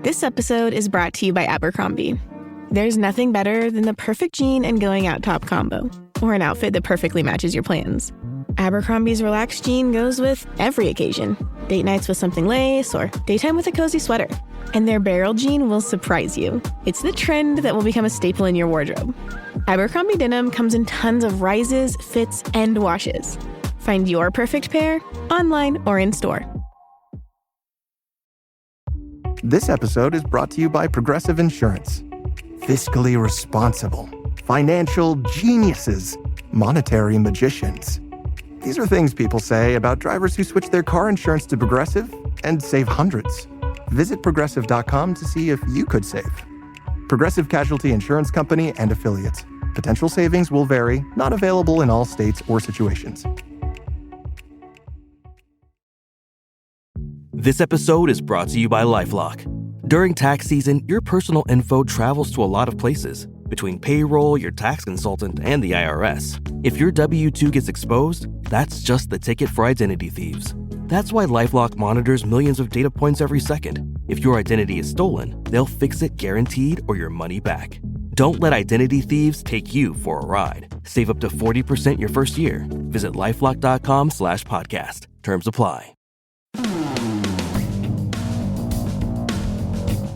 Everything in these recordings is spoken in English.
This episode is brought to you by Abercrombie. There's nothing better than the perfect jean and going out top combo, or an outfit that perfectly matches your plans. Abercrombie's relaxed jean goes with every occasion. Date nights with something lace, or daytime with a cozy sweater. And their barrel jean will surprise you. It's the trend that will become a staple in your wardrobe. Abercrombie denim comes in tons of rises, fits, and washes. Find your perfect pair online or in store. This episode is brought to you by Progressive Insurance. Fiscally responsible, financial geniuses, monetary magicians. These are things people say about drivers who switch their car insurance to Progressive and save hundreds. Visit progressive.com to see if you could save. Progressive Casualty Insurance Company and Affiliates. Potential savings will vary, not available in all states or situations. This episode is brought to you by LifeLock. During tax season, your personal info travels to a lot of places. Between payroll, your tax consultant, and the IRS. If your W-2 gets exposed, that's just the ticket for identity thieves. That's why LifeLock monitors millions of data points every second. If your identity is stolen, they'll fix it guaranteed or your money back. Don't let identity thieves take you for a ride. Save up to 40% your first year. Visit LifeLock.com/podcast. Terms apply.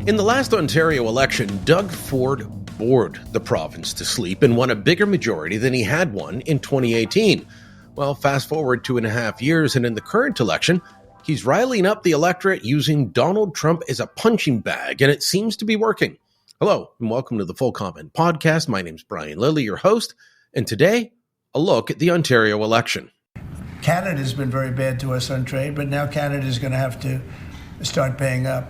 In the last Ontario election, Doug Ford bored the province to sleep and won a bigger majority than he had won in 2018. Well, fast forward 2.5 years, and in the current election, he's riling up the electorate using Donald Trump as a punching bag, and it seems to be working. Hello, and welcome to the Full Comment Podcast. My name's Brian Lilly, your host, and today, a look at the Ontario election. Canada's been very bad to us on trade, but now Canada's going to have to start paying up.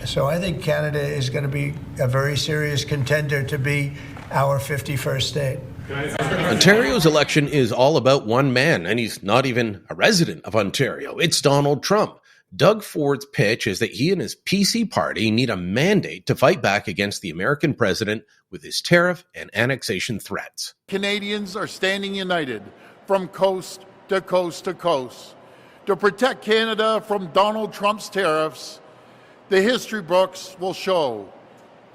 So I think Canada is going to be a very serious contender to be our 51st state. Ontario's election is all about one man, and he's not even a resident of Ontario. It's Donald Trump. Doug Ford's pitch is that he and his PC party need a mandate to fight back against the American president with his tariff and annexation threats. Canadians are standing united from coast to coast to coast to protect Canada from Donald Trump's tariffs. The history books will show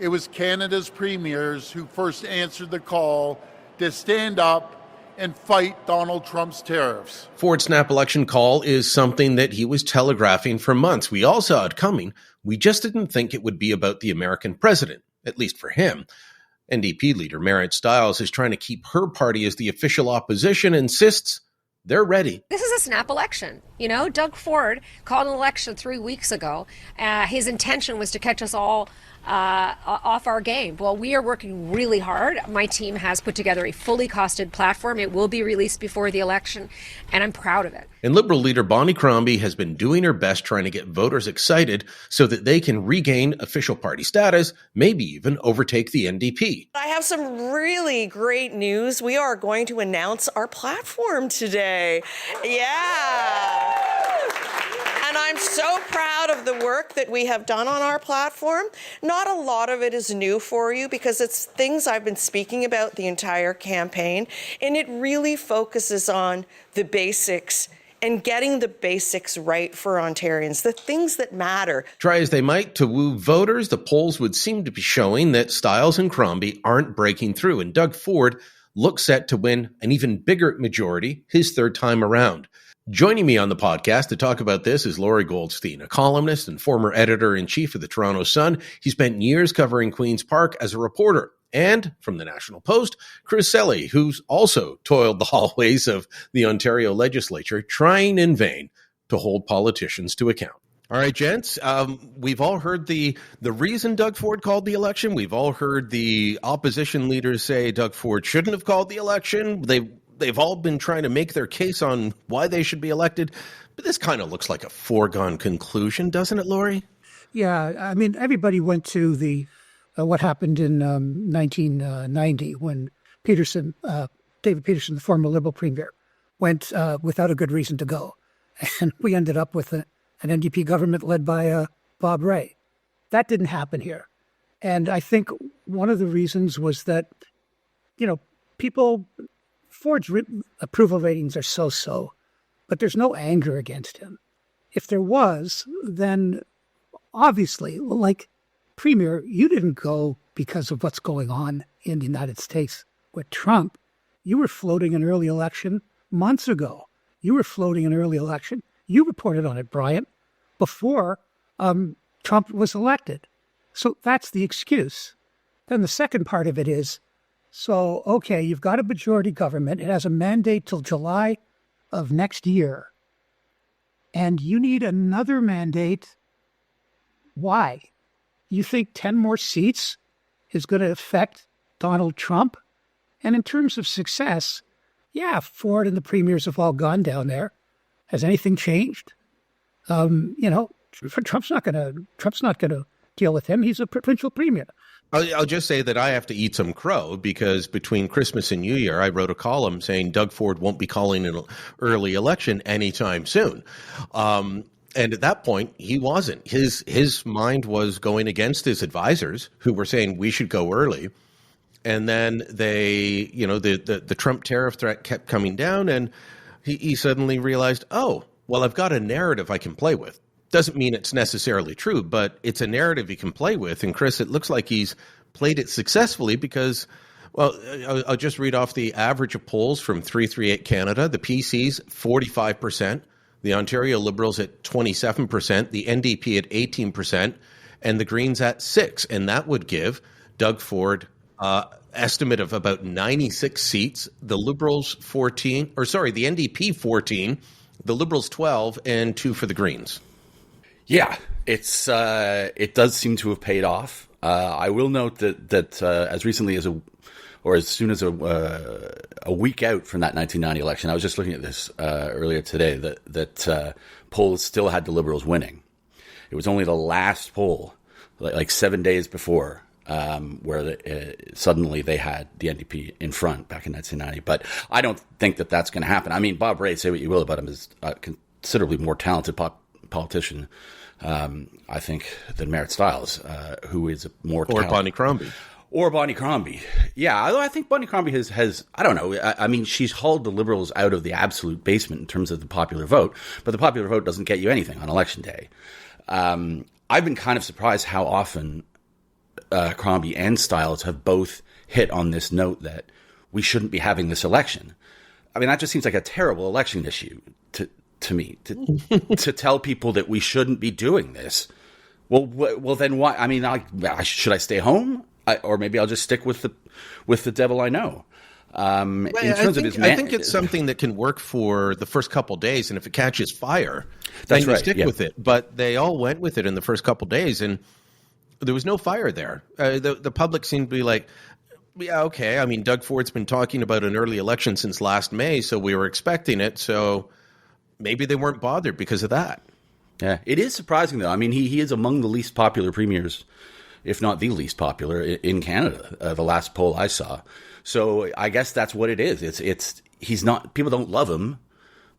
it was Canada's premiers who first answered the call to stand up and fight Donald Trump's tariffs. Ford's snap election call is something that he was telegraphing for months. We all saw it coming. We just didn't think it would be about the American president, at least for him. NDP leader Marit Stiles is trying to keep her party as the official opposition, insists they're ready. This is a snap election. You know, Doug Ford called an election 3 weeks ago. His intention was to catch us all off our game. Well, we are working really hard. My team has put together a fully costed platform. It will be released before the election, and I'm proud of it. And Liberal leader Bonnie Crombie has been doing her best trying to get voters excited so that they can regain official party status, maybe even overtake the NDP. I have some really great news. We are going to announce our platform today. Yeah. And I'm so proud of the work that we have done on our platform. Not a lot of it is new for you because it's things I've been speaking about the entire campaign, and it really focuses on the basics and getting the basics right for Ontarians, the things that matter. Try as they might to woo voters, the polls would seem to be showing that Stiles and Crombie aren't breaking through, and Doug Ford looks set to win an even bigger majority his third time around. Joining me on the podcast to talk about this is Lorrie Goldstein, a columnist and former editor-in-chief of the Toronto Sun. He spent years covering Queen's Park as a reporter. And from the National Post, Selley, who's also toiled the hallways of the Ontario legislature, trying in vain to hold politicians to account. All right, gents, we've all heard the reason Doug Ford called the election. We've all heard the opposition leaders say Doug Ford shouldn't have called the election. They've all been trying to make their case on why they should be elected. But this kind of looks like a foregone conclusion, doesn't it, Lorrie? Yeah, I mean, everybody went to the what happened in 1990 when David Peterson, the former Liberal Premier, went without a good reason to go. And we ended up with an NDP government led by Bob Rae. That didn't happen here. And I think one of the reasons was that, you know, Ford's approval ratings are so-so, but there's no anger against him. If there was, then obviously, like, Premier, you didn't go because of what's going on in the United States with Trump. You were floating an early election months ago. You were floating an early election. You reported on it, Brian, before Trump was elected. So that's the excuse. Then the second part of it is, so, okay, you've got a majority government. It has a mandate till July of next year. And you need another mandate. Why? You think 10 more seats is going to affect Donald Trump? And in terms of success, yeah, Ford and the premiers have all gone down there. Has anything changed? Trump's not going to deal with him. He's a provincial premier. I'll just say that I have to eat some crow because between Christmas and New Year, I wrote a column saying Doug Ford won't be calling an early election anytime soon. And at that point, he wasn't. His mind was going against his advisors who were saying we should go early. And then the Trump tariff threat kept coming down, and he suddenly realized, oh, well, I've got a narrative I can play with. Doesn't mean it's necessarily true, but it's a narrative he can play with. And Chris, it looks like he's played it successfully because, well, I'll just read off the average of polls from 338 Canada. The PCs, 45%. The Ontario Liberals at 27%, the NDP at 18%, and the Greens at 6%. And that would give Doug Ford estimate of about 96 seats. The Liberals the NDP 14, the Liberals 12, and 2 for the Greens. Yeah, it does seem to have paid off. I will note that as recently as as soon as a week out from that 1990 election, I was just looking at this earlier today, that polls still had the Liberals winning. It was only the last poll, like 7 days before, where suddenly they had the NDP in front back in 1990. But I don't think that that's going to happen. I mean, Bob Rae, say what you will about him, is a considerably more talented politician, I think, than Marit Stiles, who is more talented. Or Bonnie Crombie. Yeah, although I think Bonnie Crombie has I don't know, I mean, she's hauled the Liberals out of the absolute basement in terms of the popular vote, but the popular vote doesn't get you anything on election day. I've been kind of surprised how often Crombie and Stiles have both hit on this note that we shouldn't be having this election. I mean, that just seems like a terrible election issue to me, to tell people that we shouldn't be doing this. Well, then why? I mean, should I stay home? Or maybe I'll just stick with the devil I know. I think it's something that can work for the first couple days, and if it catches fire, then you stick with it. But they all went with it in the first couple days, and there was no fire there. The public seemed to be like, yeah, okay. I mean, Doug Ford's been talking about an early election since last May, so we were expecting it. So maybe they weren't bothered because of that. Yeah, it is surprising, though. I mean, he is among the least popular premiers, if not the least popular in Canada, the last poll I saw. So I guess that's what it is. He's not, people don't love him,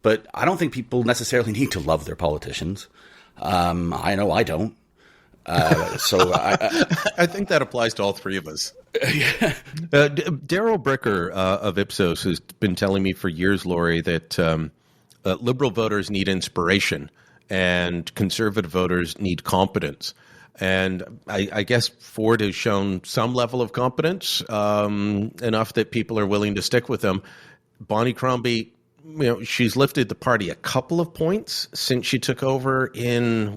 but I don't think people necessarily need to love their politicians. I know I don't. So I think that applies to all three of us. Daryl Bricker of Ipsos has been telling me for years, Lorrie, that liberal voters need inspiration and conservative voters need competence. And I guess Ford has shown some level of competence, enough that people are willing to stick with him. Bonnie Crombie, she's lifted the party a couple of points since she took over in,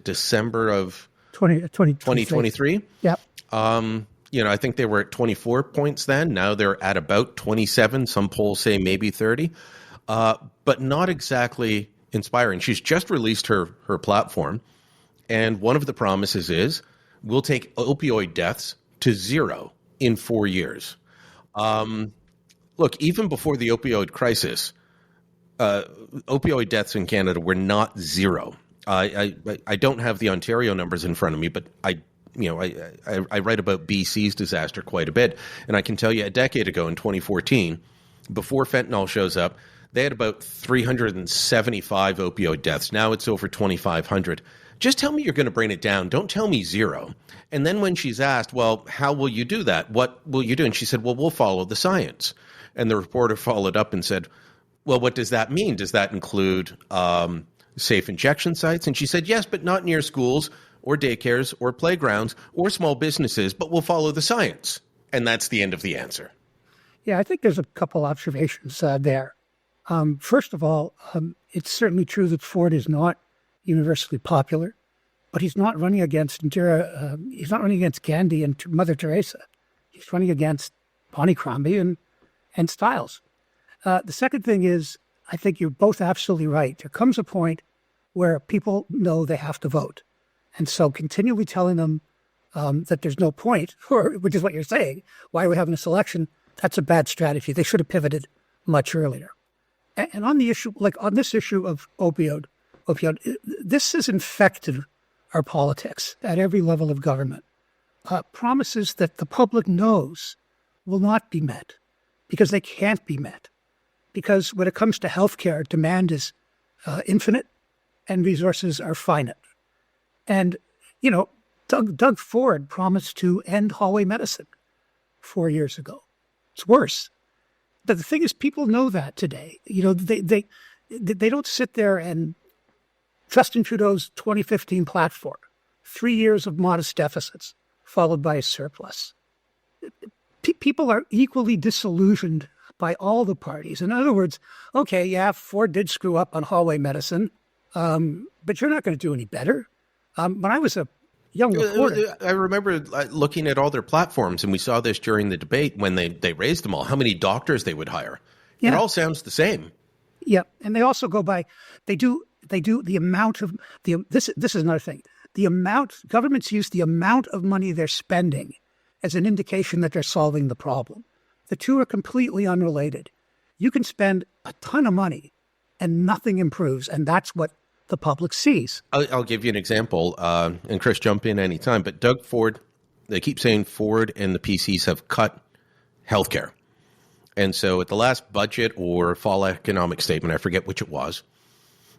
December of 2023? Yep. I think they were at 24 points then. Now they're at about 27. Some polls say maybe 30, but not exactly inspiring. She's just released her platform. And one of the promises is we'll take opioid deaths to 0 in 4 years. Look, even before the opioid crisis, opioid deaths in Canada were not 0. I don't have the Ontario numbers in front of me, but I write about BC's disaster quite a bit. And I can tell you a decade ago in 2014, before fentanyl shows up, they had about 375 opioid deaths. Now it's over 2,500. Just tell me you're going to bring it down. Don't tell me 0. And then when she's asked, well, how will you do that? What will you do? And she said, well, we'll follow the science. And the reporter followed up and said, well, what does that mean? Does that include safe injection sites? And she said, yes, but not near schools, or daycares or playgrounds or small businesses, but we'll follow the science. And that's the end of the answer. Yeah, I think there's a couple observations there. First of all, it's certainly true that Ford is not universally popular, but he's not running against he's not running against Gandhi and Mother Teresa. He's running against Bonnie Crombie and Stiles. The second thing is, I think you're both absolutely right. There comes a point where people know they have to vote. And so continually telling them that there's no point, which is what you're saying, why are we having this election? That's a bad strategy. They should have pivoted much earlier. And on the issue, on this issue of opioid, this has infected our politics at every level of government. Promises that the public knows will not be met because they can't be met. Because when it comes to healthcare, demand is infinite and resources are finite. And, Doug Ford promised to end hallway medicine 4 years ago. It's worse. But the thing is, people know that today. They don't sit there and Justin Trudeau's 2015 platform, 3 years of modest deficits, followed by a surplus. People are equally disillusioned by all the parties. In other words, okay, yeah, Ford did screw up on hallway medicine, but you're not going to do any better. When I was a young reporter, I remember looking at all their platforms, and we saw this during the debate when they raised them all, how many doctors they would hire. Yeah. It all sounds the same. Yeah, and they also go by, they do the amount of, this is another thing, governments use the amount of money they're spending as an indication that they're solving the problem. The two are completely unrelated. You can spend a ton of money and nothing improves, and that's what the public sees. I'll give you an example, and Chris, jump in anytime, but Doug Ford, they keep saying Ford and the PCs have cut healthcare. And so at the last budget or fall economic statement, I forget which it was,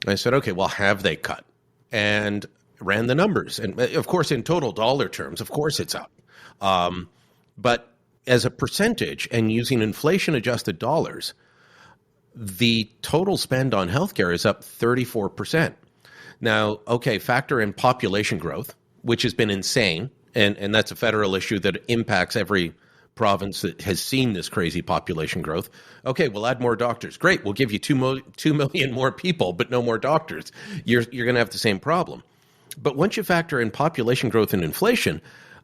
I said, okay, well, have they cut? And ran the numbers. And of course, in total dollar terms, of course it's up. But as a percentage and using inflation-adjusted dollars, the total spend on healthcare is up 34%. Now, okay, factor in population growth, which has been insane, and that's a federal issue that impacts every province that has seen this crazy population growth. Okay, we'll add more doctors. Great, we'll give you 2 million more people, but no more doctors. You're going to have the same problem. But once you factor in population growth and inflation,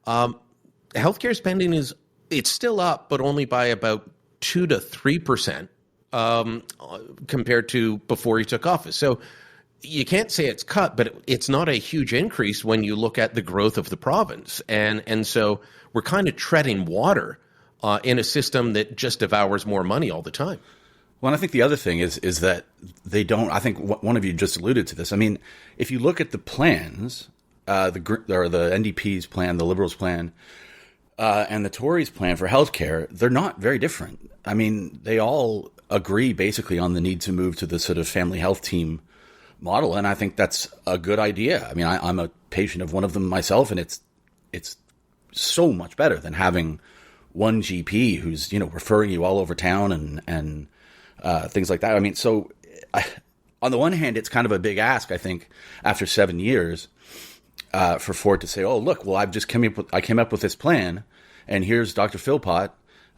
healthcare spending it's still up, but only by about 2 to 3% compared to before he took office. So you can't say it's cut, but it's not a huge increase when you look at the growth of the province. And so we're kind of treading water in a system that just devours more money all the time. Well, and I think the other thing is that they don't, I think one of you just alluded to this. I mean, if you look at the plans, the NDP's plan, the Liberals' plan, and the Tories' plan for healthcare, they're not very different. I mean, they all agree basically on the need to move to the sort of family health team model, and I think that's a good idea. I mean, I'm a patient of one of them myself, and it's so much better than having one GP who's referring you all over town and things like that. I mean, so on the one hand, it's kind of a big ask, I think, after 7 years for Ford to say, "Oh, look, well, I came up with this plan, and here's Dr. Philpott."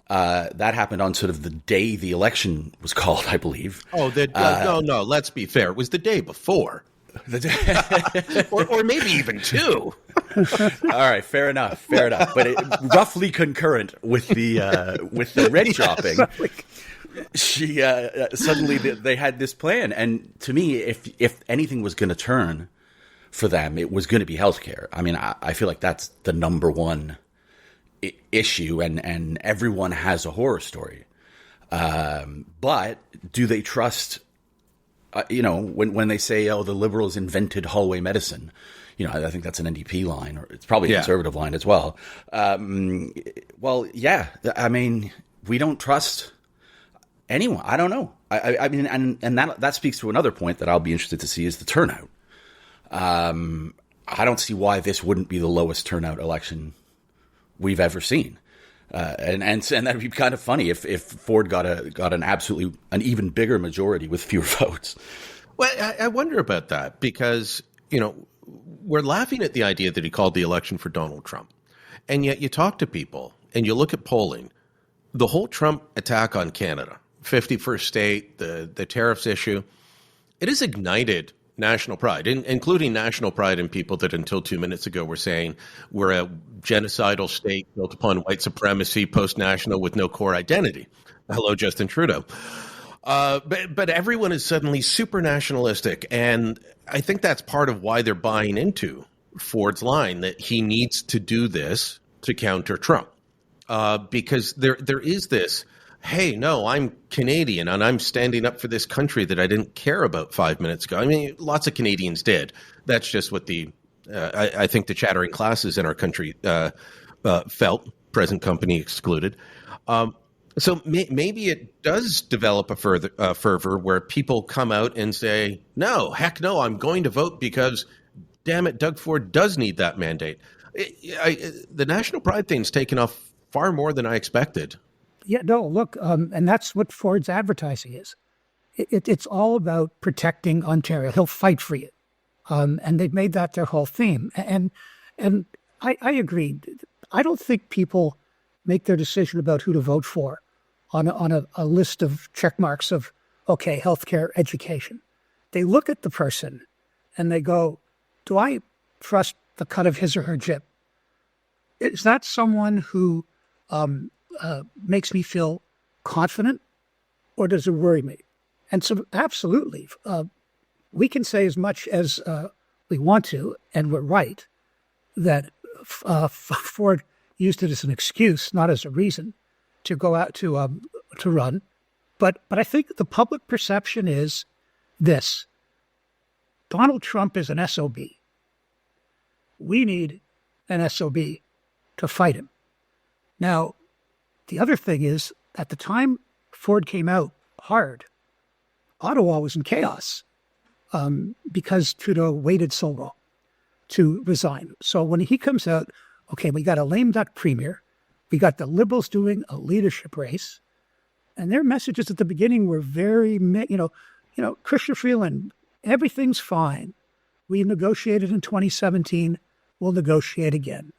That happened on sort of the day the election was called, I believe. Oh, no, let's be fair. It was the day before. or maybe even 2. All right, fair enough. But roughly concurrent with the red dropping, she suddenly they had this plan. And to me, if anything was going to turn for them, it was going to be healthcare. I mean, I feel like that's the number one issue, and everyone has a horror story. But do they trust, when they say, oh, the Liberals invented hallway medicine, I think that's an NDP line, or it's probably a Conservative line as well. Well, yeah, I mean, we don't trust anyone. I don't know. I mean, and that speaks to another point that I'll be interested to see is the turnout. I don't see why this wouldn't be the lowest turnout election we've ever seen, and that'd be kind of funny if Ford got an even bigger majority with fewer votes. Well, I wonder about that because we're laughing at the idea that he called the election for Donald Trump. And yet you talk to people and you look at polling, the whole Trump attack on Canada, 51st state, the tariffs issue, it has ignited national pride, including national pride in people that until 2 minutes ago were saying we're a genocidal state built upon white supremacy, post-national with no core identity. Hello, Justin Trudeau. But everyone is suddenly super nationalistic, and I think that's part of why they're buying into Ford's line that he needs to do this to counter Trump, because there is this, hey, no, I'm Canadian and I'm standing up for this country that I didn't care about 5 minutes ago. I mean, lots of Canadians did. That's just what I think the chattering classes in our country felt, present company excluded. So maybe it does develop a fervor where people come out and say, no, heck no, I'm going to vote because, damn it, Doug Ford does need that mandate. The national pride thing's taken off far more than I expected. Yeah, no, look, and that's what Ford's advertising is. It's all about protecting Ontario. He'll fight for you. And they've made that their whole theme. And I agree. I don't think people make their decision about who to vote for on a list of check marks of, okay, healthcare, education. They look at the person and they go, do I trust the cut of his or her jib? Is that someone who makes me feel confident, or does it worry me? And so absolutely, we can say as much as we want to, and we're right, that Ford used it as an excuse, not as a reason, to go out to run. But I think the public perception is this: Donald Trump is an SOB. We need an SOB to fight him. Now, the other thing is, at the time Ford came out hard, Ottawa was in chaos because Trudeau waited so long to resign. So when he comes out, okay, we got a lame duck premier, we got the Liberals doing a leadership race, and their messages at the beginning were very, Chrystia Freeland, everything's fine. We negotiated in 2017, we'll negotiate again.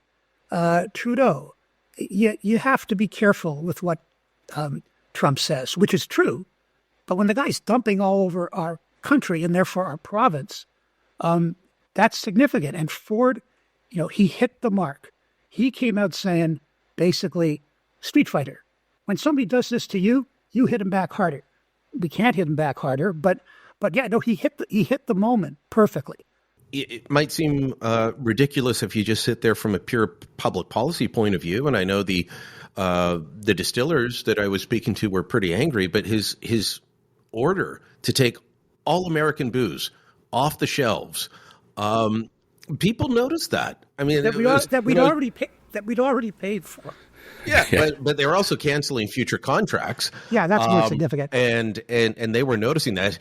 Trudeau, you have to be careful with what Trump says, which is true. But when the guy's dumping all over our country and therefore our province, that's significant. And Ford, he hit the mark. He came out saying, basically, Street Fighter. When somebody does this to you, you hit him back harder. We can't hit him back harder, but yeah, no, he hit the moment perfectly. It might seem ridiculous if you just sit there from a pure public policy point of view, and I know the distillers that I was speaking to were pretty angry, but his order to take all American booze off the shelves, people noticed that. I mean, that we'd already paid for. Yeah, but they were also canceling future contracts. Yeah, that's more significant. And they were noticing that.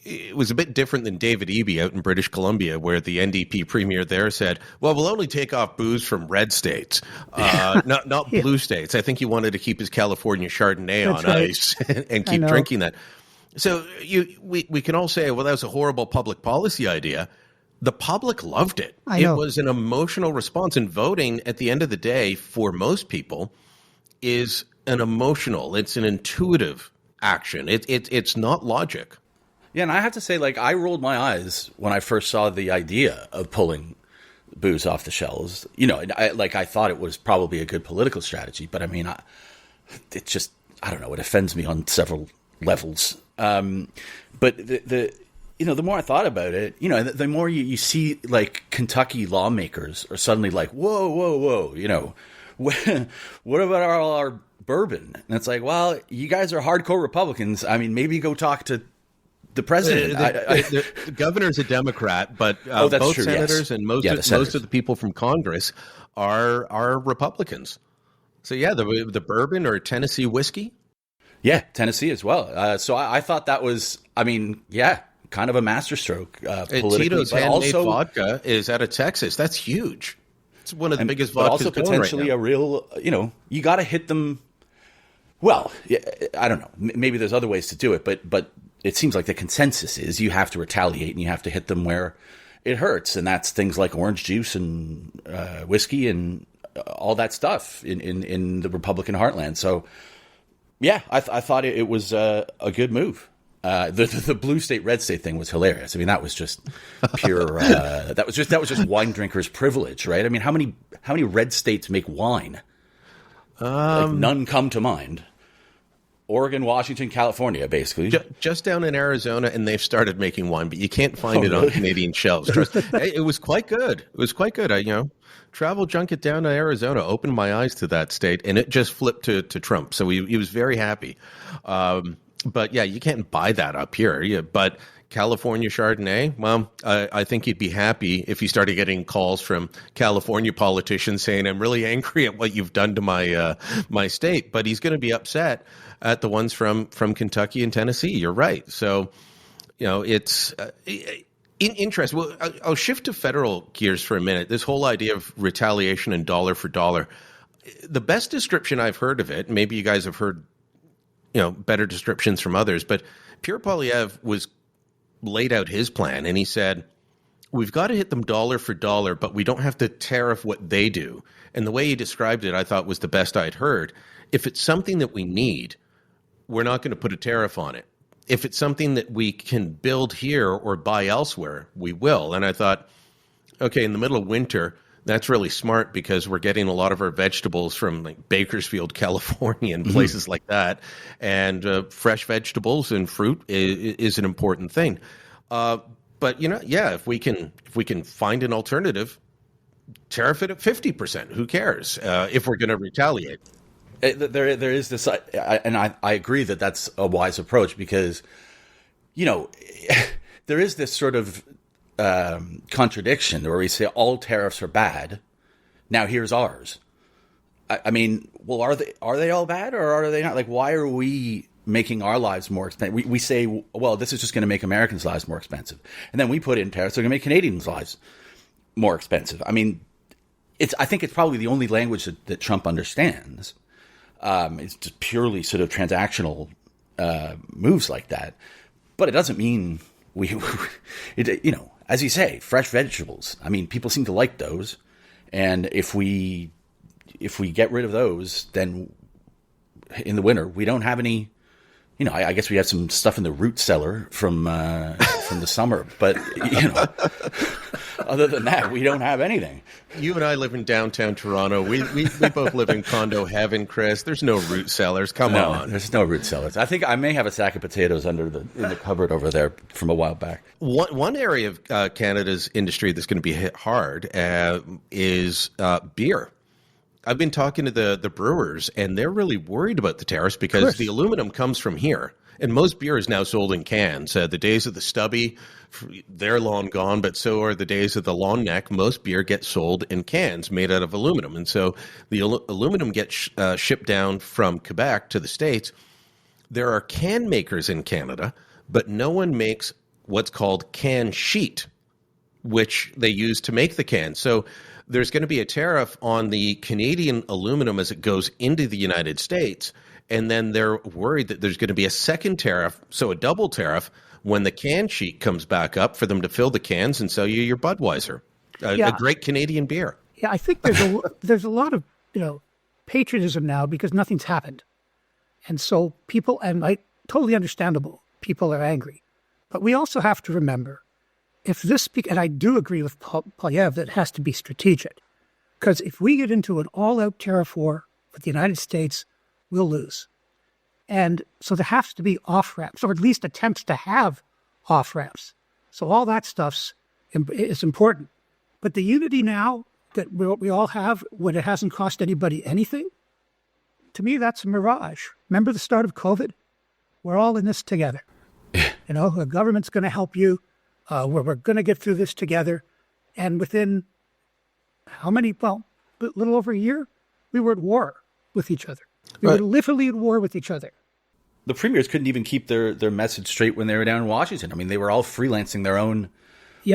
It was a bit different than David Eby out in British Columbia, where the NDP premier there said, well, we'll only take off booze from red states, not blue states. I think he wanted to keep his California Chardonnay on ice and keep drinking that. So we can all say, well, that was a horrible public policy idea. The public loved it. It was an emotional response, and voting at the end of the day for most people is it's an intuitive action. It's not logic. Yeah, and I have to say, I rolled my eyes when I first saw the idea of pulling booze off the shelves. I thought it was probably a good political strategy, but I mean, it just, I don't know, it offends me on several levels. But the more I thought about it, the more you see, Kentucky lawmakers are suddenly like, whoa, what about all our bourbon? And it's like, well, you guys are hardcore Republicans. I mean, maybe go talk to the president. The governor's a Democrat, but both true, senators and most of the people from Congress are Republicans. So yeah, the bourbon or Tennessee whiskey. Yeah, Tennessee as well. So I thought that was, kind of a masterstroke politically. Tito's handmade vodka is out of Texas. That's huge. It's one of the biggest vodkas but also potentially right a real, you got to hit them. Well, I don't know. Maybe there's other ways to do it, but it seems like the consensus is you have to retaliate and you have to hit them where it hurts. And that's things like orange juice and whiskey and all that stuff in the Republican heartland. So, yeah, I thought it was a good move. The blue state, red state thing was hilarious. I mean, that was just pure. That was just wine drinkers' privilege, right? I mean, how many red states make wine? None come to mind. Oregon, Washington, California, basically. Just down in Arizona, and they've started making wine, but you can't find it on Canadian shelves. It was quite good. It was quite good. Travel junket down to Arizona opened my eyes to that state, and it just flipped to Trump. So he was very happy. But yeah, you can't buy that up here. But California Chardonnay, well, I think he'd be happy if he started getting calls from California politicians saying, "I'm really angry at what you've done to my state." But he's going to be upset at the ones from Kentucky and Tennessee. You're right. So, it's interesting. Well, I'll shift to federal gears for a minute. This whole idea of retaliation and dollar for dollar. The best description I've heard of it, maybe you guys have heard better descriptions from others, but Pierre Poilievre was laid out his plan, and he said, we've got to hit them dollar for dollar, but we don't have to tariff what they do. And the way he described it, I thought was the best I'd heard. If it's something that we need, we're not going to put a tariff on it. If it's something that we can build here or buy elsewhere, we will. And I thought, okay, in the middle of winter, that's really smart because we're getting a lot of our vegetables from like Bakersfield, California, and places like that. And fresh vegetables and fruit is an important thing. But if we can find an alternative, tariff it at 50%. Who cares if we're going to retaliate? There is this, and I agree that that's a wise approach because, there is this sort of contradiction where we say all tariffs are bad. Now here's ours. I mean, well, are they all bad or are they not? Like, why are we making our lives more expensive? We say, well, this is just going to make Americans' lives more expensive, and then we put in tariffs that are going to make Canadians' lives more expensive. I mean, I think it's probably the only language that Trump understands. It's just purely sort of transactional moves like that, but it doesn't mean as you say, fresh vegetables. I mean, people seem to like those, and if we get rid of those, then in the winter we don't have any. I guess we have some stuff in the root cellar from the summer, but other than that, we don't have anything. You and I live in downtown Toronto. We both live in condo heaven, Chris. There's no root cellars. Come on. There's no root cellars. I think I may have a sack of potatoes in the cupboard over there from a while back. One area of Canada's industry that's going to be hit hard is beer. I've been talking to the brewers, and they're really worried about the tariffs because the aluminum comes from here. And most beer is now sold in cans. The days of the stubby, they're long gone, but so are the days of the long neck. Most beer gets sold in cans made out of aluminum. And so the aluminum gets shipped down from Quebec to the States. There are can makers in Canada, but no one makes what's called can sheet, which they use to make the can. So there's going to be a tariff on the Canadian aluminum as it goes into the United States. And then they're worried that there's going to be a second tariff, so a double tariff, when the can sheet comes back up for them to fill the cans and sell you your Budweiser, a great Canadian beer. Yeah, I think there's a lot of patriotism now because nothing's happened. And so people, and totally understandable, people are angry. But we also have to remember, and I do agree with Poilievre that it has to be strategic, because if we get into an all-out tariff war with the United States, we'll lose. And so there has to be off-ramps, or at least attempts to have off-ramps. So all that stuff is important. But the unity now that we all have when it hasn't cost anybody anything, to me, that's a mirage. Remember the start of COVID? We're all in this together. The government's going to help you. We're going to get through this together. And within a little over a year, we were at war with each other. We were literally at war with each other. The premiers couldn't even keep their message straight when they were down in Washington. I mean, they were all freelancing their own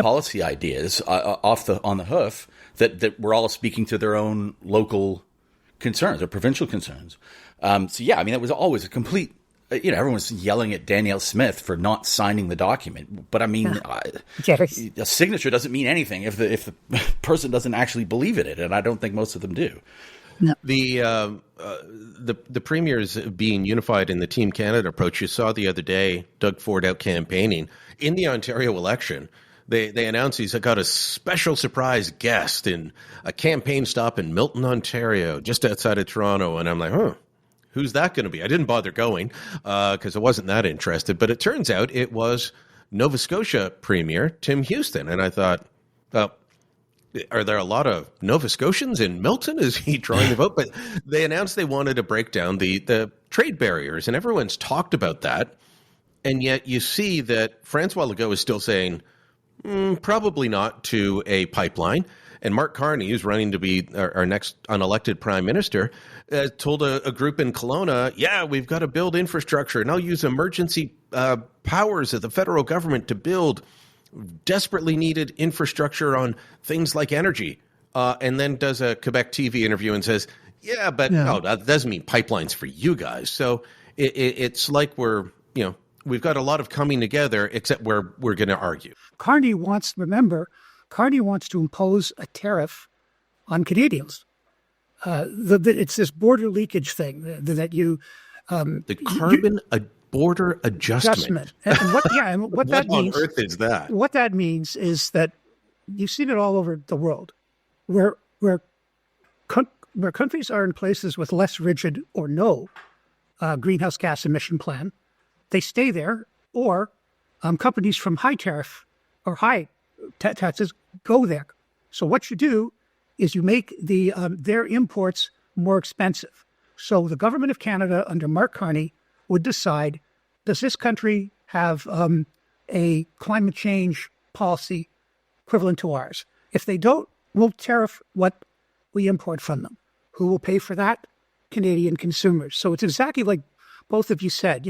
policy ideas on the hoof that were all speaking to their own local concerns or provincial concerns. It was always a complete everyone's yelling at Danielle Smith for not signing the document. But I mean, a signature doesn't mean anything if the person doesn't actually believe in it, and I don't think most of them do. No. The premiers being unified in the Team Canada approach. You saw the other day Doug Ford out campaigning in the Ontario election. They announced he's got a special surprise guest in a campaign stop in Milton, Ontario, just outside of Toronto. And I'm like, who's that going to be? I didn't bother going because I wasn't that interested. But it turns out it was Nova Scotia Premier Tim Houston. And I thought, are there a lot of Nova Scotians in Milton? Is he trying to vote? But they announced they wanted to break down the trade barriers, and everyone's talked about that. And yet you see that Francois Legault is still saying, probably not to a pipeline. And Mark Carney, who's running to be our next unelected prime minister, told a group in Kelowna, we've got to build infrastructure, and I'll use emergency powers of the federal government to build desperately needed infrastructure on things like energy. And then does a Quebec TV interview and says, that doesn't mean pipelines for you guys. So it's like we've got a lot of coming together, except we're going to argue. Carney wants to impose a tariff on Canadians. It's this border leakage thing that you... the carbon border adjustment. And what that means... What on earth is that? What that means is that you've seen it all over the world, where countries are in places with less rigid or no greenhouse gas emission plan, they stay there, or companies from high tariff or high taxes go there. So what you do is you make their imports more expensive. So the government of Canada under Mark Carney would decide, does this country have a climate change policy equivalent to ours? If they don't, we'll tariff what we import from them. Who will pay for that? Canadian consumers. So it's exactly like both of you said,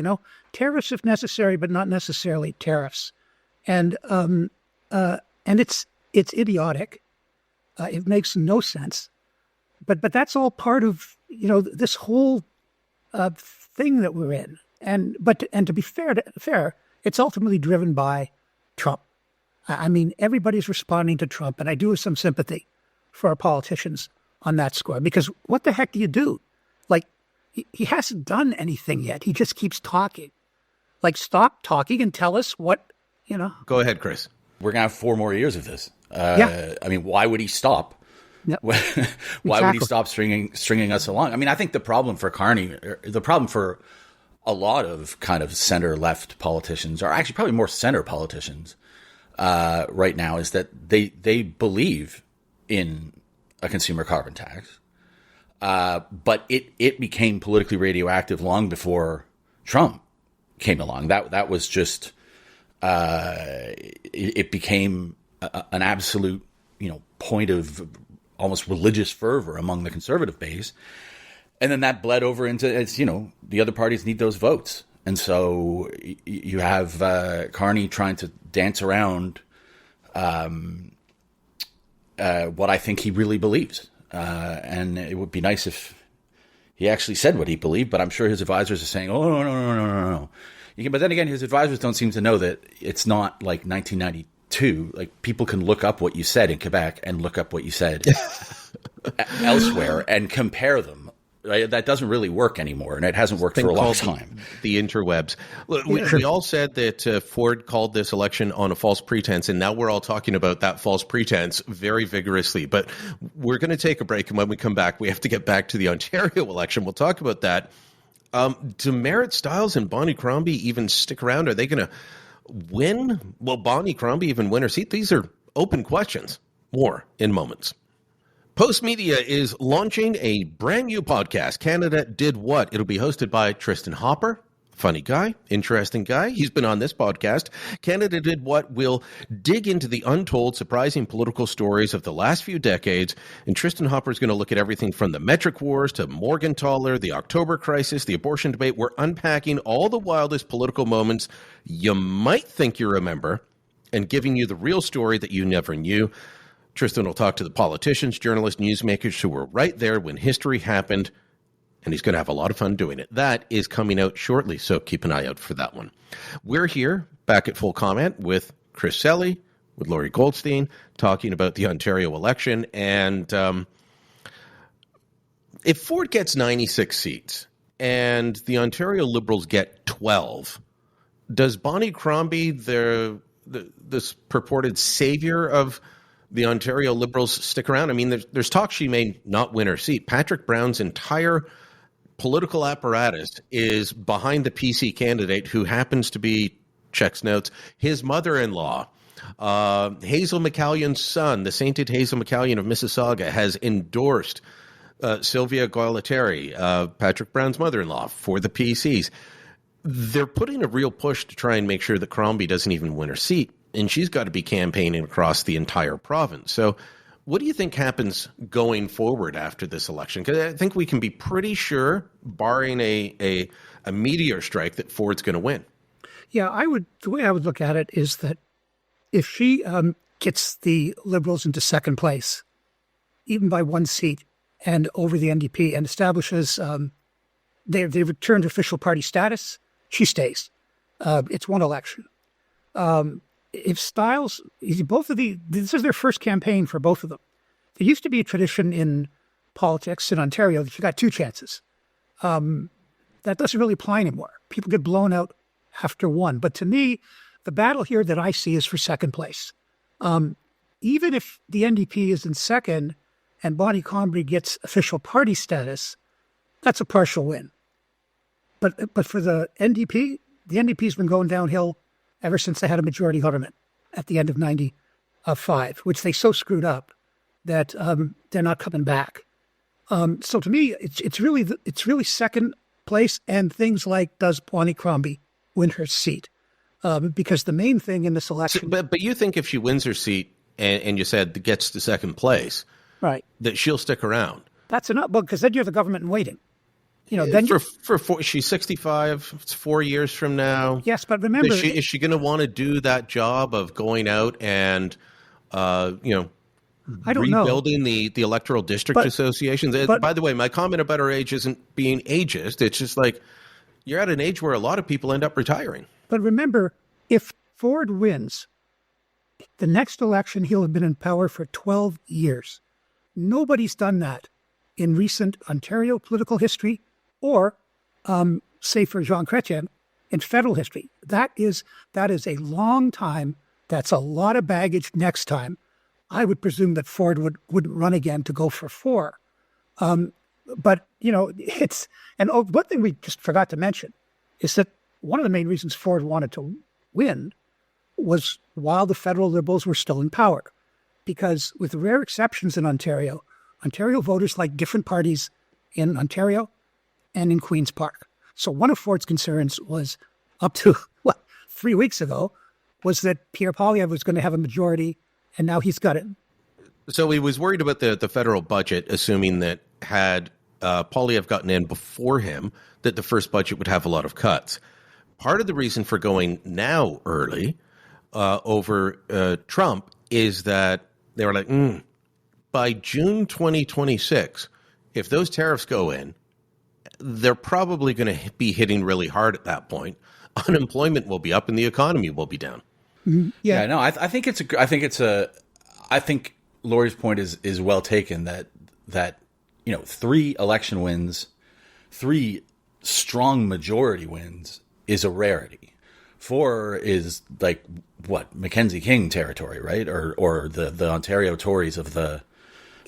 tariffs if necessary, but not necessarily tariffs. And it's idiotic. It makes no sense. But that's all part of, this whole thing that we're in. And to be fair, it's ultimately driven by Trump. I mean, everybody's responding to Trump, and I do have some sympathy for our politicians on that score, because what the heck do you do? Like, he hasn't done anything yet. He just keeps talking. Like, stop talking and tell us what, Go ahead, Chris. We're going to have 4 more years of this. I mean, why would he stop? Yep. Why would he stop stringing us along? I mean, I think the problem for Carney, the problem for a lot of kind of center-left politicians, or actually probably more center politicians right now, is that they believe in a consumer carbon tax, but it became politically radioactive long before Trump came along. That was just it became an absolute point of almost religious fervor among the conservative base. And then that bled over into, the other parties need those votes. And so you have Carney trying to dance around what I think he really believes. And it would be nice if he actually said what he believed, but I'm sure his advisors are saying, oh, no. But then again, his advisors don't seem to know that it's not like 1992. Like, people can look up what you said in Quebec and look up what you said elsewhere and compare them. Right? That doesn't really work anymore, and it hasn't worked for a long time. The interwebs. We all said that Ford called this election on a false pretense, and now we're all talking about that false pretense very vigorously. But we're going to take a break, and when we come back, we have to get back to the Ontario election. We'll talk about that. Do Marit, Stiles, and Bonnie Crombie even stick around? Are they going to win? Will Bonnie Crombie even win her seat? These are open questions. More in moments. Postmedia is launching a brand new podcast, Canada Did What? It'll be hosted by Tristan Hopper. Funny guy, interesting guy. He's been on this podcast. Canada Did What will dig into the untold, surprising political stories of the last few decades. And Tristan Hopper is going to look at everything from the metric wars to Morgentaler, the October crisis, the abortion debate. We're unpacking all the wildest political moments you might think you remember and giving you the real story that you never knew. Tristan will talk to the politicians, journalists, newsmakers who were right there when history happened and he's going to have a lot of fun doing it. That is coming out shortly, so keep an eye out for that one. We're here back at Full Comment with Chris Selley, with Lorrie Goldstein, talking about the Ontario election. And if Ford gets 96 seats and the Ontario Liberals get 12, does Bonnie Crombie, this purported savior of the Ontario Liberals, stick around? I mean, there's talk she may not win her seat. Patrick Brown's entire political apparatus is behind the PC candidate, who happens to be, checks notes, his mother-in-law. Hazel McCallion's son, the sainted Hazel McCallion of Mississauga, has endorsed Sylvia Gualtieri, Patrick Brown's mother-in-law, for the PCs. They're putting a real push to try and make sure that Crombie doesn't even win her seat, and she's got to be campaigning across the entire province. So what do you think happens going forward after this election? Because I think we can be pretty sure, barring a meteor strike, that Ford's going to win. Yeah, the way I would look at it is that if she gets the Liberals into second place, even by one seat, and over the NDP, and establishes they've returned official party status, she stays. It's one election. If Stiles, this is their first campaign for both of them. There used to be a tradition in politics in Ontario that you got two chances. That doesn't really apply anymore. People get blown out after one. But to me, the battle here that I see is for second place. Even if the NDP is in second and Bonnie Crombie gets official party status, that's a partial win. But for the NDP's been going downhill ever since they had a majority government at the end of 95, which they so screwed up that they're not coming back. So to me, it's really second place, and things like, does Bonnie Crombie win her seat? Because the main thing in this election... But you think if she wins her seat, and you said gets to second place, right, that she'll stick around? That's enough, because then you're the government in waiting. Then she's 65. It's 4 years from now. Yes, but remember, is she going to want to do that job of going out and rebuilding the electoral district associations? By the way, my comment about her age isn't being ageist. It's just like you're at an age where a lot of people end up retiring. But remember, if Ford wins, the next election he'll have been in power for 12 years. Nobody's done that in recent Ontario political history, or, say for Jean Chrétien, in federal history. That is a long time. That's a lot of baggage next time. I would presume that Ford wouldn't run again to go for 4. But, one thing we just forgot to mention is that one of the main reasons Ford wanted to win was while the federal Liberals were still in power. Because with rare exceptions in Ontario voters like different parties in Ontario and in Queen's Park. So one of Ford's concerns was, up to 3 weeks ago, was that Pierre Poilievre was going to have a majority, and now he's got it. So he was worried about the federal budget, assuming that had Poilievre gotten in before him, that the first budget would have a lot of cuts. Part of the reason for going now early over Trump is that they were like, by June 2026, if those tariffs go in, they're probably going to be hitting really hard at that point. Unemployment will be up and the economy will be down. Mm-hmm. Yeah, no, I think Lorrie's point is well taken that 3 election wins, 3 strong majority wins is a rarity. 4 is like Mackenzie King territory, right? Or the Ontario Tories of the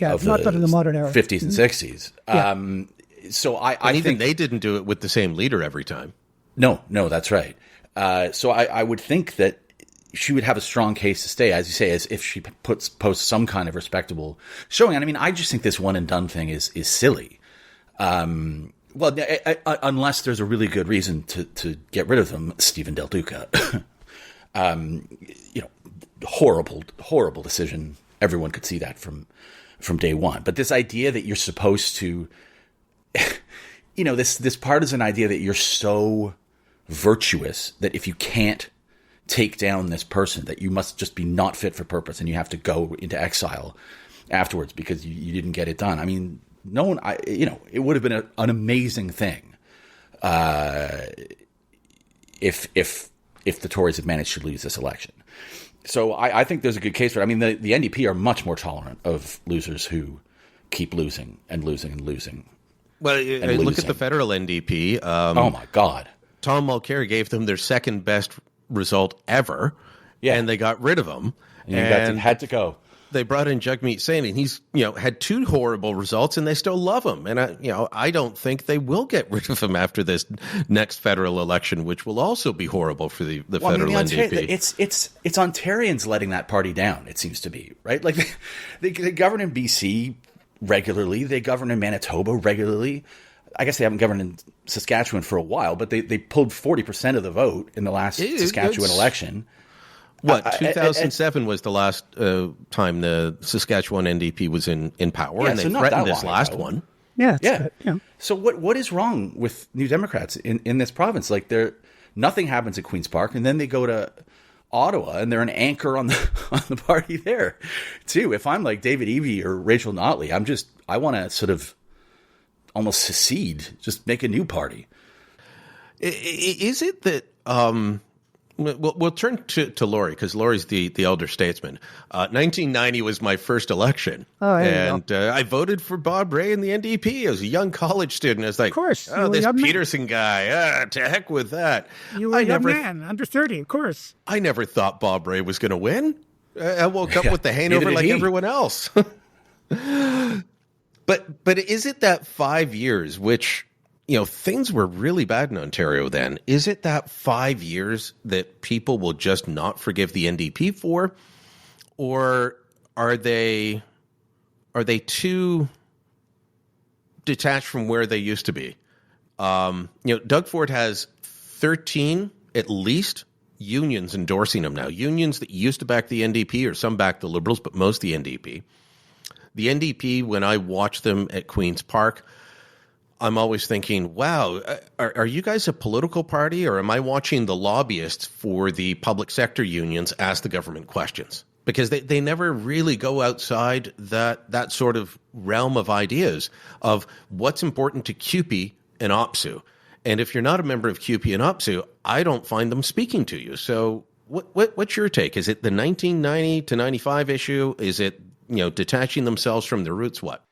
not in the modern era 50s and 60s. Yeah. So I even think they didn't do it with the same leader every time. No, that's right. So I would think that she would have a strong case to stay, as you say, as if she posts some kind of respectable showing. And I mean, I just think this one and done thing is silly. Unless there's a really good reason to get rid of them, Stephen Del Duca. Horrible decision. Everyone could see that from day one. But this idea that you're supposed to, this partisan idea that you're so virtuous that if you can't take down this person, that you must just be not fit for purpose and you have to go into exile afterwards because you didn't get it done. I mean, no one, it would have been an amazing thing if the Tories had managed to lose this election. So I think there's a good case for it. I mean, the NDP are much more tolerant of losers who keep losing and losing and losing. Well, look at the federal NDP. Oh, my God. Tom Mulcair gave them their second best result ever, and they got rid of him. And had to go. They brought in Jagmeet Singh, and he's had two horrible results, and they still love him. And I don't think they will get rid of him after this next federal election, which will also be horrible for the federal NDP. It's Ontarians letting that party down. It seems to be right. Like they govern in BC regularly, they govern in Manitoba regularly. I guess they haven't governed in Saskatchewan for a while, but they pulled 40% of the vote in the last Saskatchewan election. What, 2007 was the last time the Saskatchewan NDP was in power, and they threatened this last one. Yeah. So what is wrong with New Democrats in this province? Like, nothing happens at Queen's Park, and then they go to Ottawa, and they're an anchor on the party there, too. If I'm like David Eby or Rachel Notley, I want to sort of almost secede, just make a new party. Is it that... We'll turn to Lorrie, because Laurie's the elder statesman. 1990 was my first election. I voted for Bob Rae in the NDP. I was a young college student. I was like, of course, this Peterson guy, to heck with that. You were a young man, under 30, of course. I never thought Bob Rae was going to win. I woke up with the hangover like everyone else. But is it that 5 years, which... things were really bad in Ontario then. Is it that 5 years that people will just not forgive the NDP for? Or are they too detached from where they used to be? Doug Ford has 13, at least, unions endorsing him now. Unions that used to back the NDP, or some back the Liberals, but most the NDP. The NDP, when I watch them at Queen's Park, I'm always thinking, wow, are you guys a political party, or am I watching the lobbyists for the public sector unions ask the government questions? Because they never really go outside that sort of realm of ideas of what's important to CUPE and OPSEU. And if you're not a member of CUPE and OPSEU, I don't find them speaking to you. So what's your take? Is it the 1990 to 95 issue? Is it, detaching themselves from their roots? What?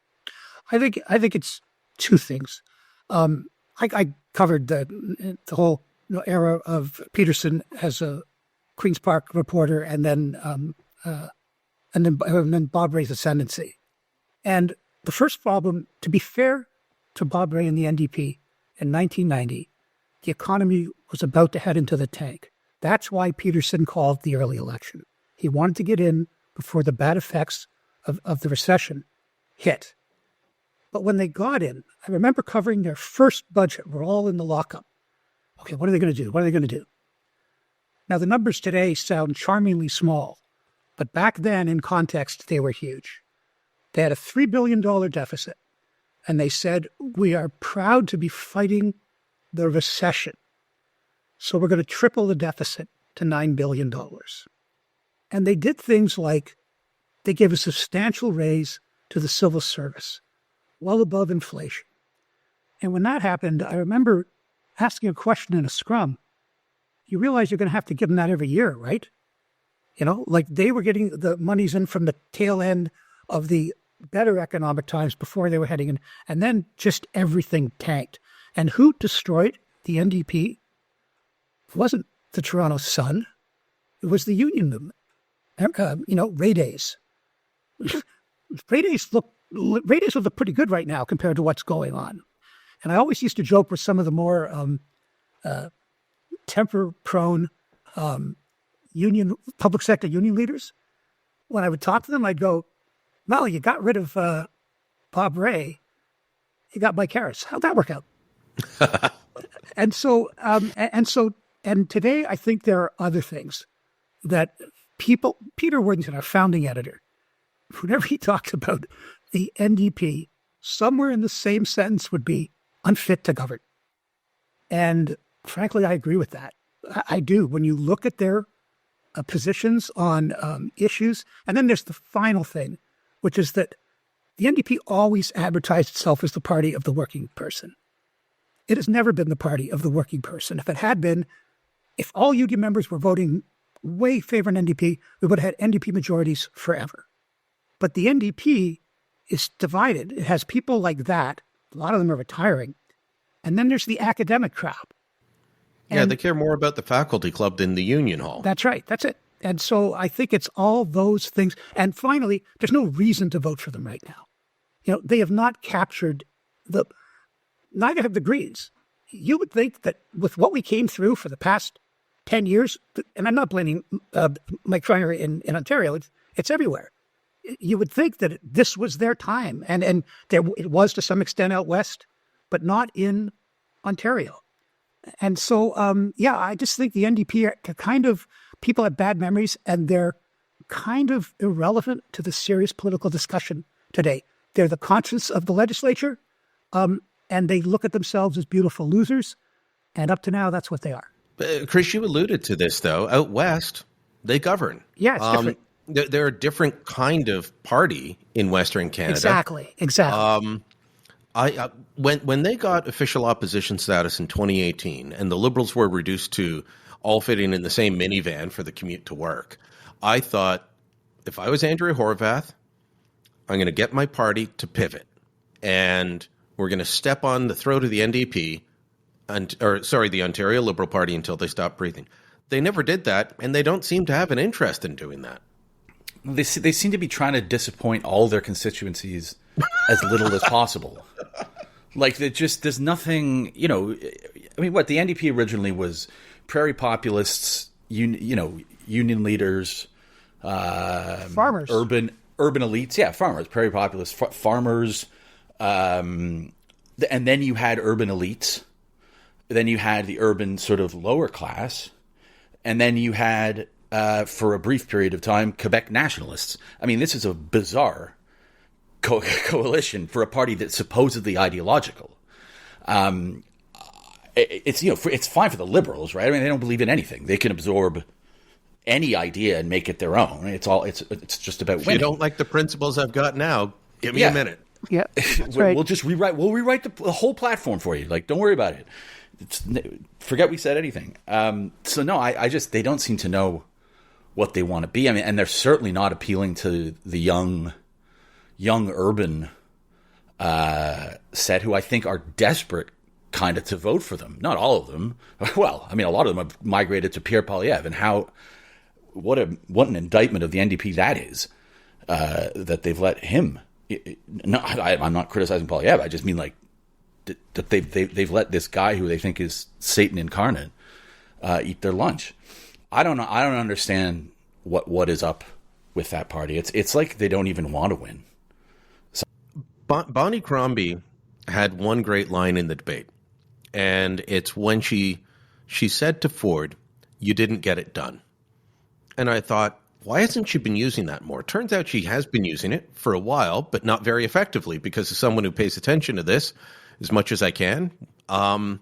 I think it's two things. I covered the whole era of Peterson as a Queen's Park reporter, and then Bob Rae's ascendancy. And the first problem, to be fair to Bob Rae and the NDP, in 1990, the economy was about to head into the tank. That's why Peterson called the early election. He wanted to get in before the bad effects of the recession hit. But when they got in, I remember covering their first budget. We're all in the lockup. Okay, what are they going to do? What are they going to do? Now, the numbers today sound charmingly small, but back then, in context, they were huge. They had a $3 billion deficit, and they said, we are proud to be fighting the recession, so we're going to triple the deficit to $9 billion. And they did things like they gave a substantial raise to the civil service, well above inflation. And when that happened, I remember asking a question in a scrum. You realize you're going to have to give them that every year, right? Like they were getting the monies in from the tail end of the better economic times before they were heading in. And then just everything tanked. And who destroyed the NDP? It wasn't the Toronto Sun. It was the union movement. Rae Days. Rae Days look pretty good right now compared to what's going on. And I always used to joke with some of the more temper-prone public sector union leaders. When I would talk to them, I'd go, well, you got rid of Bob Rae. You got Mike Harris. How'd that work out? And today I think there are other things that Peter Worthington, our founding editor, whenever he talked about the NDP, somewhere in the same sentence would be unfit to govern. And frankly, I agree with that. I do. When you look at their positions on issues, and then there's the final thing, which is that The NDP always advertised itself as the party of the working person. It has never been the party of the working person. If it had been, if all UD members were voting way favoring NDP, we would have had NDP majorities forever. But the NDP is divided. It has people like that. A lot of them are retiring. And then there's the academic crowd. And they care more about the faculty club than the union hall. That's right. That's it. And so I think it's all those things. And finally, there's no reason to vote for them right now. They have not captured neither have the Greens. You would think that with what we came through for the past 10 years, and I'm not blaming Mike Schreiner in Ontario, it's everywhere. You would think that this was their time. And it was to some extent out west, but not in Ontario. And so, I just think the NDP are kind of, people have bad memories, and they're kind of irrelevant to the serious political discussion today. They're the conscience of the legislature, and they look at themselves as beautiful losers. And up to now, that's what they are. Chris, you alluded to this, though. Out west, they govern. Yeah, it's different. They're a different kind of party in Western Canada. Exactly. When they got official opposition status in 2018, and the Liberals were reduced to all fitting in the same minivan for the commute to work, I thought, if I was Andrea Horwath, I'm going to get my party to pivot, and we're going to step on the throat of the NDP, the Ontario Liberal Party, until they stop breathing. They never did that, and they don't seem to have an interest in doing that. They seem to be trying to disappoint all their constituencies as little as possible. Like, there's nothing, what the NDP originally was: prairie populists, union leaders, farmers, urban elites, farmers, prairie populists, farmers, and then you had urban elites, then you had the urban sort of lower class, and then you had, for a brief period of time, Quebec nationalists. I mean, this is a bizarre coalition for a party that's supposedly ideological. It's fine for the Liberals, right? I mean, they don't believe in anything. They can absorb any idea and make it their own. It's just about winning. If you don't like the principles I've got now, give me a minute. Yeah, right. We'll just rewrite. We'll rewrite the whole platform for you. Like, don't worry about it. Forget we said anything. So no, they don't seem to know what they want to be. I mean, and they're certainly not appealing to the young urban set, who I think are desperate kind of to vote for them. Not all of them. Well, I mean, a lot of them have migrated to Pierre Poilievre, and what an indictment of the NDP that is, that they've let him. No, I'm not criticizing Poilievre. I just mean that they've let this guy who they think is Satan incarnate eat their lunch. I don't know. I don't understand what is up with that party. It's like they don't even want to win. Bonnie Crombie had one great line in the debate, and it's when she said to Ford, "You didn't get it done." And I thought, why hasn't she been using that more? Turns out she has been using it for a while, but not very effectively, because as someone who pays attention to this as much as I can, I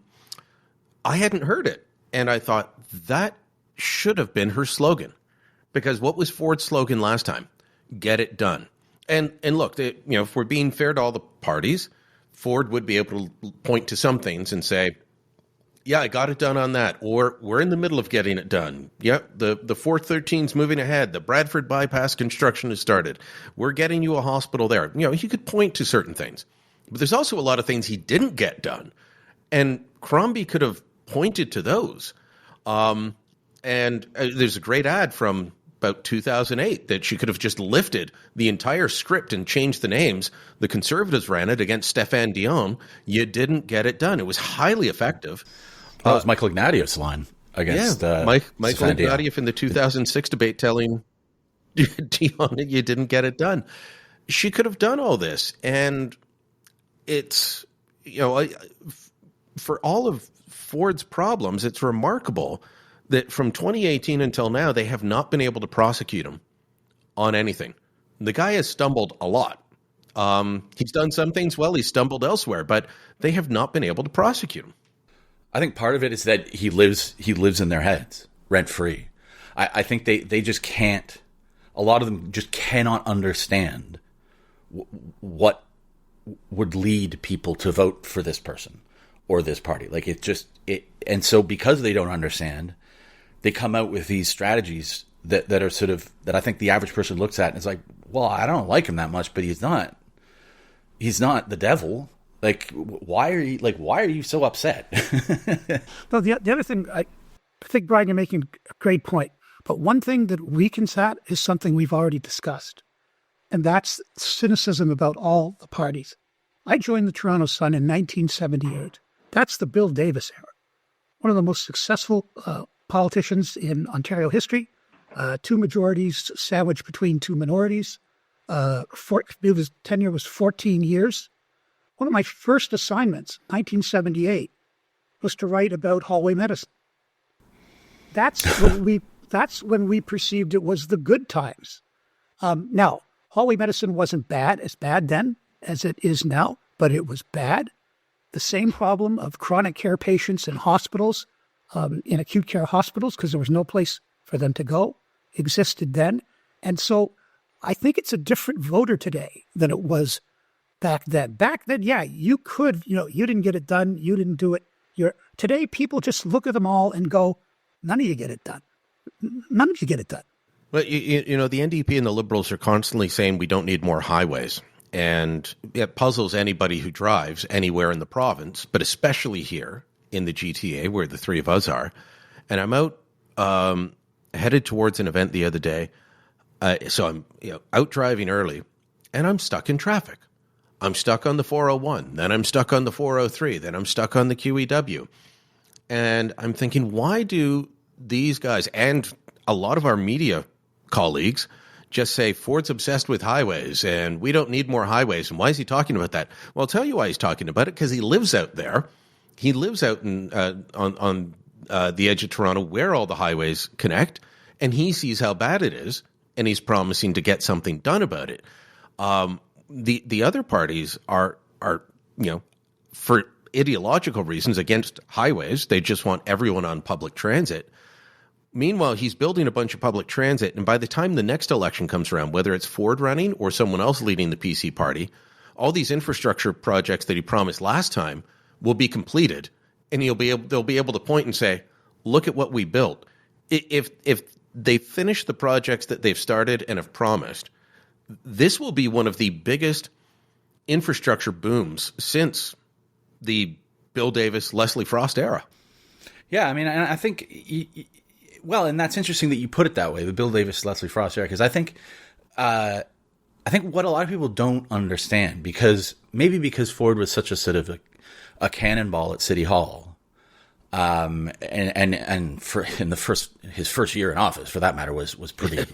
hadn't heard it. And I thought that should have been her slogan, because what was Ford's slogan last time? Get it done. And look, if we're being fair to all the parties, Ford would be able to point to some things and say, yeah, I got it done on that. Or we're in the middle of getting it done. Yep, the 413's moving ahead. The Bradford bypass construction has started. We're getting you a hospital there. He could point to certain things. But there's also a lot of things he didn't get done. And Crombie could have pointed to those. And there's a great ad from about 2008 that she could have just lifted the entire script and changed the names. The Conservatives ran it against Stéphane Dion. You didn't get it done. It was highly effective. That was Michael Ignatieff's line against Michael Ignatieff in the 2006 debate telling Dion you didn't get it done. She could have done all this. And it's, for all of Ford's problems, it's remarkable that from 2018 until now, they have not been able to prosecute him on anything. The guy has stumbled a lot. He's done some things well, he's stumbled elsewhere, but they have not been able to prosecute him. I think part of it is that he lives in their heads, rent free. I think they just can't, a lot of them just cannot understand what would lead people to vote for this person or this party. Like and so because they don't understand, they come out with these strategies that are sort of, that I think the average person looks at and is like, well, I don't like him that much, but he's not the devil. Like, why are you so upset? Well, the other thing, I think, Brian, you're making a great point. But one thing that weakens that is something we've already discussed, and that's cynicism about all the parties. I joined the Toronto Sun in 1978. That's the Bill Davis era. One of the most successful politicians in Ontario history. Two majorities sandwiched between two minorities. His tenure was 14 years. One of my first assignments, 1978, was to write about hallway medicine. That's when we perceived it was the good times. Now, hallway medicine wasn't as bad then as it is now, but it was bad. The same problem of chronic care patients in hospitals, in acute care hospitals, because there was no place for them to go, existed then. And so I think it's a different voter today than it was back then. Back then, yeah, you could, you didn't get it done, you didn't do it. Today, people just look at them all and go, none of you get it done. None of you get it done. Well, the NDP and the Liberals are constantly saying we don't need more highways. And it puzzles anybody who drives anywhere in the province, but especially here in the GTA where the three of us are. And I'm out, headed towards an event the other day. So I'm out driving early, and I'm stuck in traffic. I'm stuck on the 401, then I'm stuck on the 403, then I'm stuck on the QEW. And I'm thinking, why do these guys and a lot of our media colleagues just say Ford's obsessed with highways and we don't need more highways? And why is he talking about that? Well, I'll tell you why he's talking about it, because he lives out there. He lives out in on the edge of Toronto where all the highways connect, and he sees how bad it is, and he's promising to get something done about it. The other parties are for ideological reasons against highways. They just want everyone on public transit. Meanwhile, he's building a bunch of public transit, and by the time the next election comes around, whether it's Ford running or someone else leading the PC party, all these infrastructure projects that he promised last time will be completed, and they'll be able to point and say, "Look at what we built." If they finish the projects that they've started and have promised, this will be one of the biggest infrastructure booms since the Bill Davis, Leslie Frost era. Yeah, I mean, I think, well, and that's interesting that you put it that way, the Bill Davis, Leslie Frost era, because I think what a lot of people don't understand, because Ford was such a sort of a cannonball at City Hall, and for his first year in office, for that matter, was pretty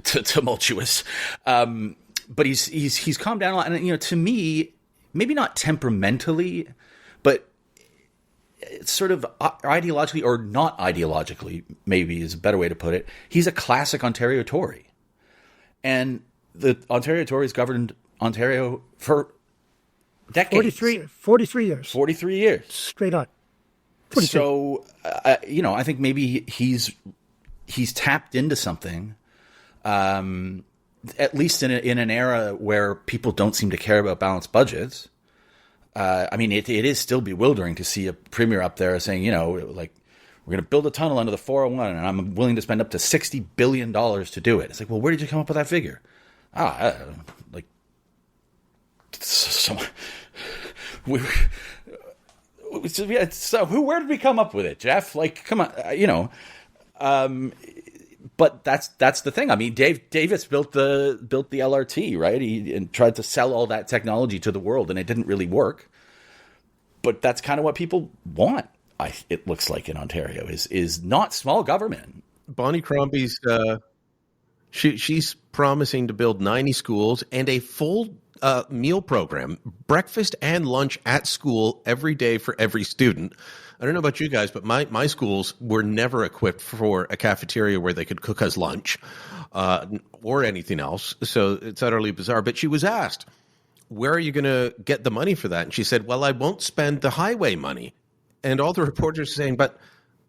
tumultuous. But he's calmed down a lot, and to me, maybe not temperamentally, but it's sort of ideologically, or not ideologically, maybe is a better way to put it. He's a classic Ontario Tory, and the Ontario Tories governed Ontario for decades. 43 years. 43 years. Straight on. 43. So, I think maybe he's tapped into something, at least in an era where people don't seem to care about balanced budgets. I mean, it is still bewildering to see a premier up there saying, like, we're going to build a tunnel under the 401, and I'm willing to spend up to $60 billion to do it. It's like, well, where did you come up with that figure? So where did we come up with it, Jeff? Like, come on, But that's the thing. I mean, Davis built the LRT, right? And tried to sell all that technology to the world, and it didn't really work. But that's kind of what people want. It looks like in Ontario is not small government. Bonnie Crombie's she's promising to build 90 schools and a full meal program, breakfast and lunch at school every day for every student. I don't know about you guys, but my schools were never equipped for a cafeteria where they could cook us lunch or anything else. So it's utterly bizarre. But she was asked, where are you going to get the money for that? And she said, well, I won't spend the highway money. And all the reporters are saying, but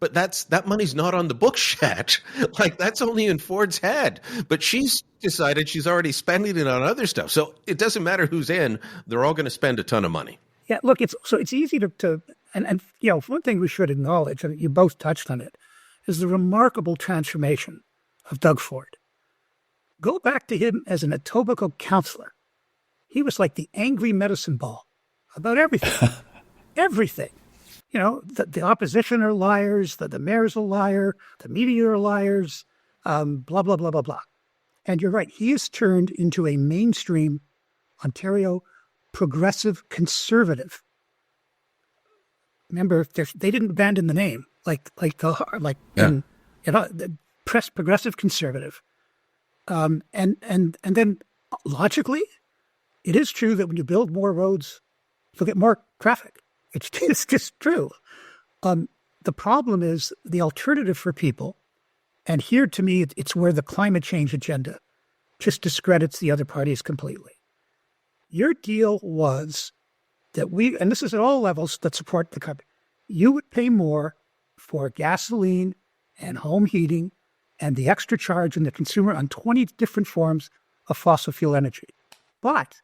but that money's not on the books yet. Like, that's only in Ford's head. But she's decided she's already spending it on other stuff. So it doesn't matter who's in, they're all going to spend a ton of money. Yeah, look, it's easy to one thing we should acknowledge, and you both touched on it, is the remarkable transformation of Doug Ford. Go back to him as an Etobicoke councillor. He was like the angry medicine ball about everything. Everything. The opposition are liars, the mayor's a liar, the media are liars, blah, blah, blah, blah, blah. And you're right, he is turned into a mainstream Ontario progressive conservative. Remember, they didn't abandon the name, the press progressive conservative. And then logically, it is true that when you build more roads, you'll get more traffic. It's just true. The problem is the alternative for people, and here to me, it's where the climate change agenda just discredits the other parties completely. Your deal was that and this is at all levels that support the company, you would pay more for gasoline and home heating and the extra charge in the consumer on 20 different forms of fossil fuel energy. But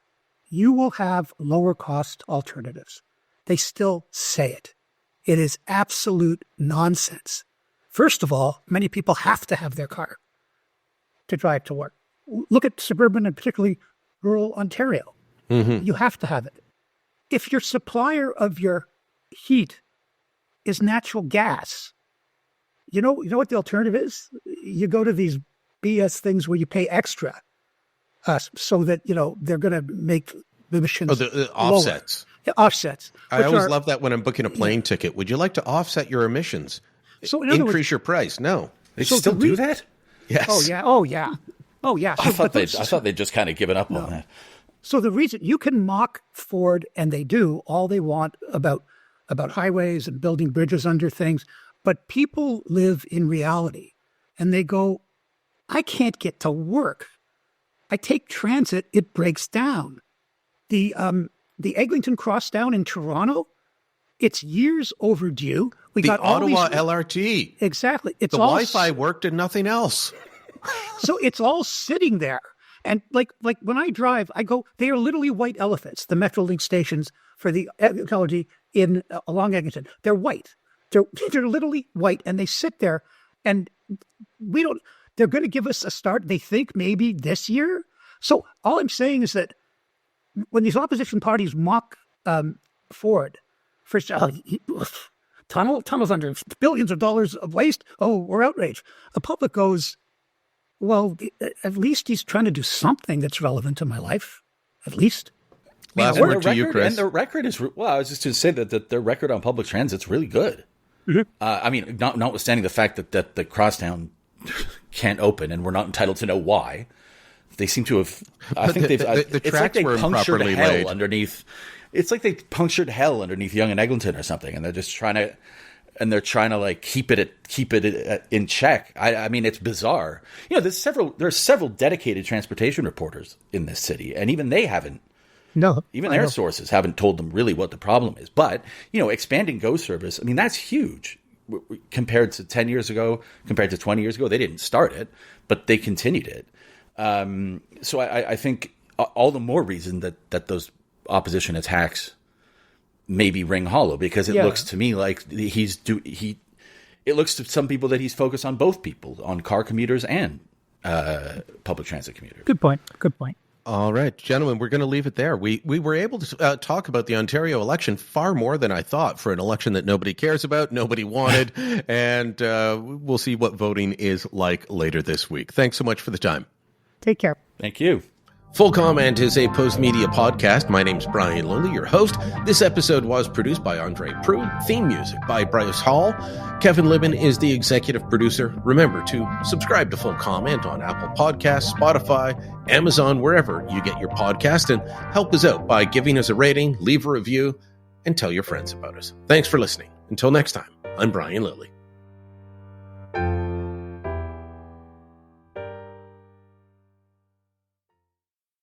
you will have lower cost alternatives. They still say it. It is absolute nonsense. First of all, many people have to have their car to drive to work. Look at suburban and particularly rural Ontario. Mm-hmm. You have to have it. If your supplier of your heat is natural gas, you know what the alternative is? You go to these BS things where you pay extra so that, they're going to make emissions the offsets. Yeah, offsets. I always love that when I'm booking a plane ticket. Would you like to offset your emissions? So increase your price? No. They still do that? Yes. Oh, yeah. I thought they'd just kind of given up on that. So the reason you can mock Ford, and they do all they want about highways and building bridges under things, but people live in reality, and they go, I can't get to work. I take transit, it breaks down. The Eglinton Crosstown in Toronto, it's years overdue. We got all Ottawa LRT. Exactly. The Wi-Fi worked and nothing else. So it's all sitting there. And like when I drive, I go, they are literally white elephants, the Metrolink stations for the ecology along Eglinton. They're white. They're literally white, and they sit there, and they're going to give us a start, they think, maybe this year. So all I'm saying is that when these opposition parties mock Ford for tunnels under billions of dollars of waste, we're outraged. The public goes, well, at least he's trying to do something that's relevant to my life, at least. Last word to you, Chris. And the record is, I was just to say that their record on public transit's really good. Mm-hmm. Notwithstanding the fact that the crosstown can't open, and we're not entitled to know why. They seem to have. I think they've. The tracks were improperly laid underneath. It's like they punctured hell underneath Yonge and Eglinton or something, and they're just trying to. And they're trying to keep it in check. I mean, it's bizarre. There's several dedicated transportation reporters in this city, and even they haven't. No, even their sources haven't told them really what the problem is. But expanding GO service, I mean, that's huge compared to 10 years ago, compared to 20 years ago. They didn't start it, but they continued it. So I think all the more reason that those opposition attacks maybe ring hollow, because it looks to me like it looks to some people that he's focused on both people, on car commuters and public transit commuters. Good point. All right, gentlemen, we're going to leave it there. We were able to talk about the Ontario election far more than I thought for an election that nobody cares about, nobody wanted, and we'll see what voting is like later this week. Thanks so much for the time. Take care. Thank you. Full Comment is a Postmedia podcast. My name's Brian Lilly, your host. This episode was produced by Andre Proulx. Theme music by Bryce Hall. Kevin Libben is the executive producer. Remember to subscribe to Full Comment on Apple Podcasts, Spotify, Amazon, wherever you get your podcast, and help us out by giving us a rating, leave a review, and tell your friends about us. Thanks for listening. Until next time, I'm Brian Lilly.